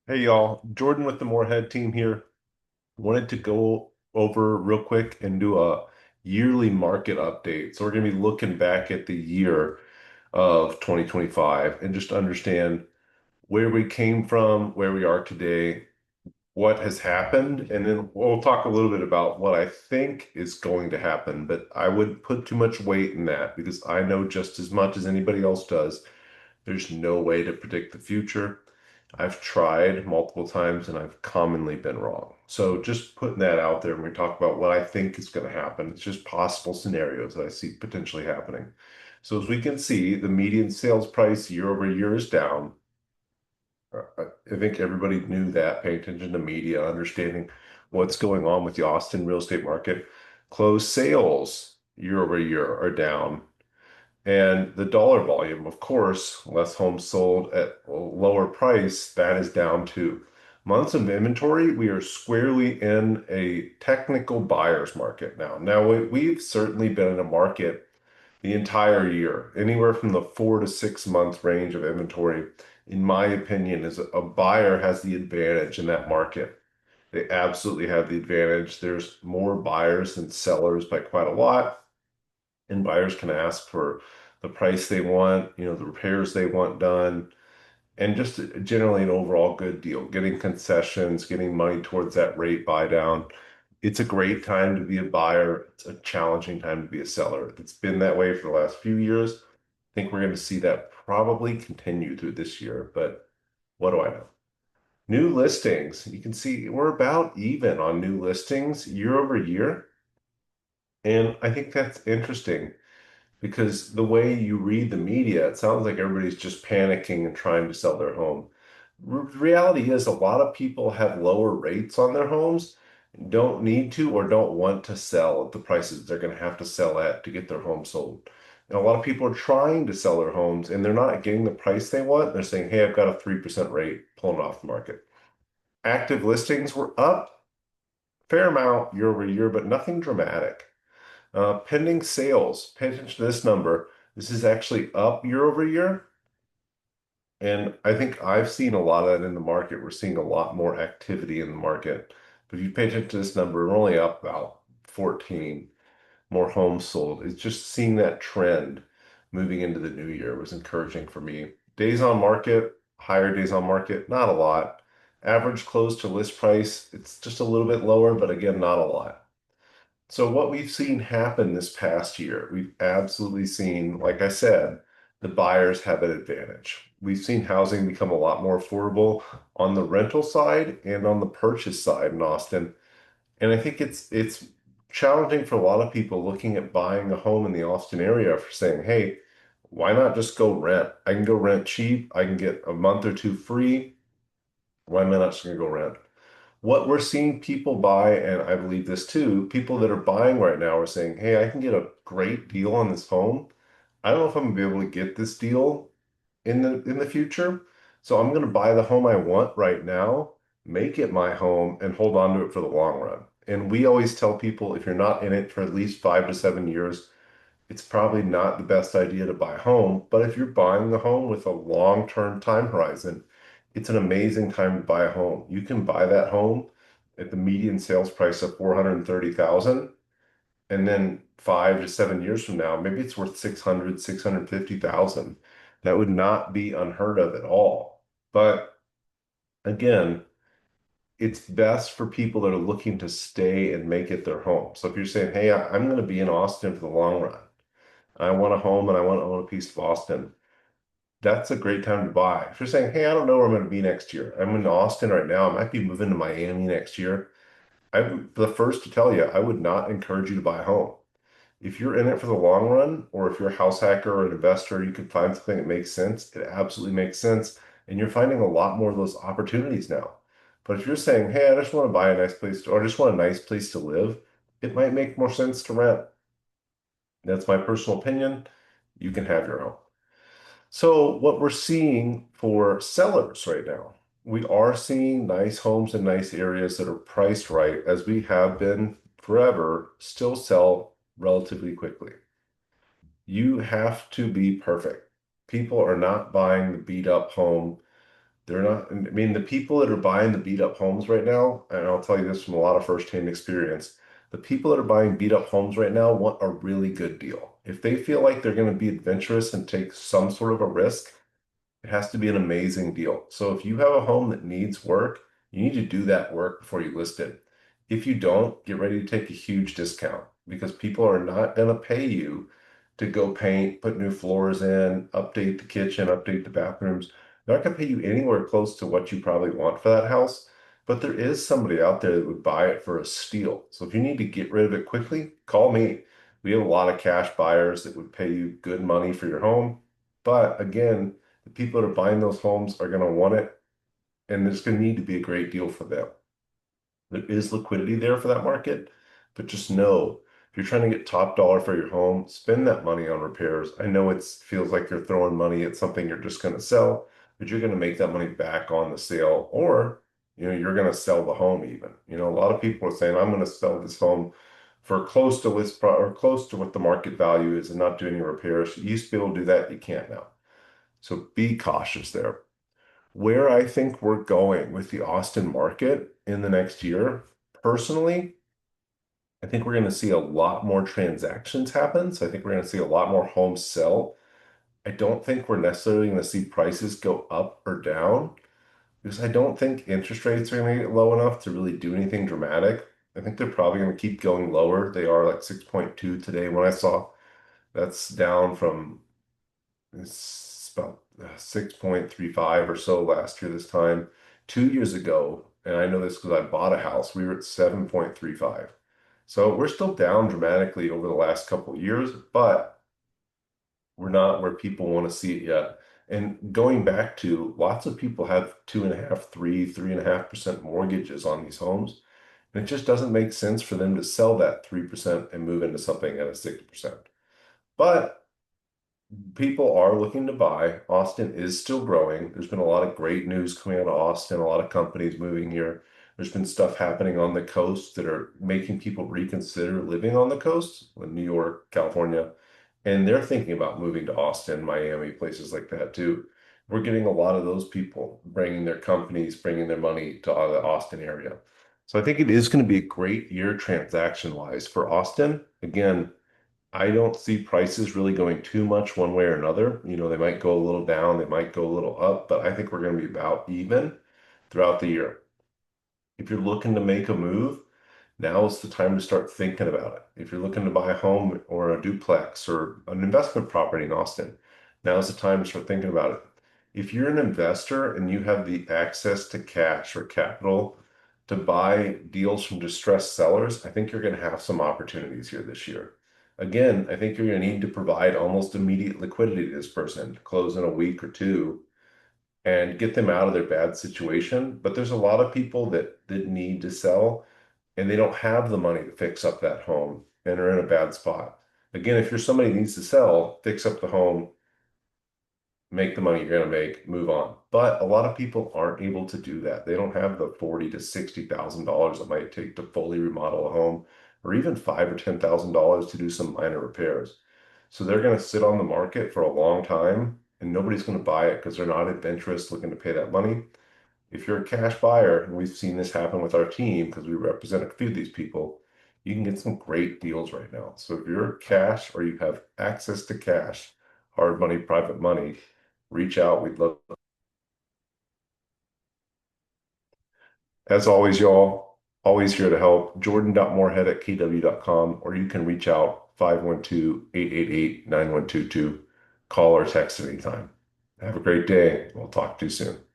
Hey y'all, Jordan with the Moorhead team here. Wanted to go over real quick and do a yearly market update. So we're going to be looking back at the year of 2025 and just understand where we came from, where we are today, what has happened, and then we'll talk a little bit about what I think is going to happen. But I wouldn't put too much weight in that because I know just as much as anybody else does. There's no way to predict the future. I've tried multiple times and I've commonly been wrong. So just putting that out there when we talk about what I think is going to happen, it's just possible scenarios that I see potentially happening. So as we can see, the median sales price year over year is down. I think everybody knew that, paying attention to media, understanding what's going on with the Austin real estate market. Closed sales year over year are down. And the dollar volume, of course, less homes sold at a lower price, that is down too. Months of inventory, we are squarely in a technical buyer's market now. Now, we've certainly been in a market the entire year, anywhere from the 4 to 6 month range of inventory, in my opinion, is a buyer has the advantage in that market. They absolutely have the advantage. There's more buyers than sellers by quite a lot, and buyers can ask for the price they want, the repairs they want done, and just generally an overall good deal, getting concessions, getting money towards that rate buy down. It's a great time to be a buyer. It's a challenging time to be a seller. It's been that way for the last few years. I think we're going to see that probably continue through this year, but what do I know? New listings, you can see we're about even on new listings year over year. And I think that's interesting because the way you read the media, it sounds like everybody's just panicking and trying to sell their home. Reality is a lot of people have lower rates on their homes, don't need to or don't want to sell at the prices they're going to have to sell at to get their home sold. And a lot of people are trying to sell their homes and they're not getting the price they want. They're saying, hey, I've got a 3% rate, pulling it off the market. Active listings were up a fair amount year over year, but nothing dramatic. Pending sales, pay attention to this number. This is actually up year over year. And I think I've seen a lot of that in the market. We're seeing a lot more activity in the market. But if you pay attention to this number, we're only up about 14 more homes sold. It's just seeing that trend moving into the new year was encouraging for me. Days on market, higher days on market, not a lot. Average close to list price, it's just a little bit lower, but again, not a lot. So what we've seen happen this past year, we've absolutely seen, like I said, the buyers have an advantage. We've seen housing become a lot more affordable on the rental side and on the purchase side in Austin. And I think it's challenging for a lot of people looking at buying a home in the Austin area for saying, hey, why not just go rent? I can go rent cheap. I can get a month or two free. Why am I not just going to go rent? What we're seeing people buy, and I believe this too, people that are buying right now are saying, hey, I can get a great deal on this home. I don't know if I'm gonna be able to get this deal in the future. So I'm gonna buy the home I want right now, make it my home, and hold on to it for the long run. And we always tell people if you're not in it for at least 5 to 7 years, it's probably not the best idea to buy a home. But if you're buying the home with a long-term time horizon, it's an amazing time to buy a home. You can buy that home at the median sales price of 430,000, and then 5 to 7 years from now, maybe it's worth 600, 650,000. That would not be unheard of at all. But again, it's best for people that are looking to stay and make it their home. So if you're saying, hey, I'm going to be in Austin for the long run, I want a home and I want to own a piece of Austin, that's a great time to buy. If you're saying, hey, I don't know where I'm going to be next year, I'm in Austin right now, I might be moving to Miami next year. I'm the first to tell you, I would not encourage you to buy a home. If you're in it for the long run, or if you're a house hacker or an investor, you can find something that makes sense. It absolutely makes sense. And you're finding a lot more of those opportunities now. But if you're saying, hey, I just want to buy a nice place to, or I just want a nice place to live, it might make more sense to rent. That's my personal opinion. You can have your own. So what we're seeing for sellers right now, we are seeing nice homes in nice areas that are priced right, as we have been forever, still sell relatively quickly. You have to be perfect. People are not buying the beat up home They're not, I mean, the people that are buying the beat up homes right now, and I'll tell you this from a lot of firsthand experience, the people that are buying beat up homes right now want a really good deal. If they feel like they're going to be adventurous and take some sort of a risk, it has to be an amazing deal. So if you have a home that needs work, you need to do that work before you list it. If you don't, get ready to take a huge discount because people are not going to pay you to go paint, put new floors in, update the kitchen, update the bathrooms. They're not going to pay you anywhere close to what you probably want for that house. But there is somebody out there that would buy it for a steal. So if you need to get rid of it quickly, call me. We have a lot of cash buyers that would pay you good money for your home. But again, the people that are buying those homes are going to want it, and it's going to need to be a great deal for them. There is liquidity there for that market, but just know if you're trying to get top dollar for your home, spend that money on repairs. I know it feels like you're throwing money at something you're just going to sell, but you're going to make that money back on the sale, or you're going to sell the home even. A lot of people are saying, I'm going to sell this home for close to or close to what the market value is and not do any repairs. You used to be able to do that, you can't now. So be cautious there. Where I think we're going with the Austin market in the next year, personally, I think we're going to see a lot more transactions happen. So I think we're going to see a lot more homes sell. I don't think we're necessarily going to see prices go up or down because I don't think interest rates are going to get low enough to really do anything dramatic. I think they're probably going to keep going lower. They are like 6.2 today when I saw. That's down from it's about 6.35 or so last year this time. 2 years ago, and I know this because I bought a house, we were at 7.35. So we're still down dramatically over the last couple of years, but we're not where people want to see it yet. And going back to lots of people have 2.5, 3.5% mortgages on these homes. And it just doesn't make sense for them to sell that 3% and move into something at a 6%. But people are looking to buy. Austin is still growing. There's been a lot of great news coming out of Austin, a lot of companies moving here. There's been stuff happening on the coast that are making people reconsider living on the coast, in New York, California, and they're thinking about moving to Austin, Miami, places like that too. We're getting a lot of those people bringing their companies, bringing their money to the Austin area. So I think it is going to be a great year transaction-wise for Austin. Again, I don't see prices really going too much one way or another. They might go a little down, they might go a little up, but I think we're going to be about even throughout the year. If you're looking to make a move, now is the time to start thinking about it. If you're looking to buy a home or a duplex or an investment property in Austin, now is the time to start thinking about it. If you're an investor and you have the access to cash or capital to buy deals from distressed sellers, I think you're going to have some opportunities here this year. Again, I think you're going to need to provide almost immediate liquidity to this person, close in a week or two, and get them out of their bad situation. But there's a lot of people that need to sell and they don't have the money to fix up that home and are in a bad spot. Again, if you're somebody who needs to sell, fix up the home, make the money you're going to make, move on. But a lot of people aren't able to do that. They don't have the 40 to $60,000 it might take to fully remodel a home, or even five or $10,000 to do some minor repairs. So they're going to sit on the market for a long time, and nobody's going to buy it because they're not adventurous looking to pay that money. If you're a cash buyer, and we've seen this happen with our team because we represent a few of these people, you can get some great deals right now. So if you're cash or you have access to cash, hard money, private money, reach out. We'd love. As always, y'all, always here to help. Jordan.moorhead@kw.com, or you can reach out 512-888-9122. Call or text anytime. Have a great day. We'll talk to you soon.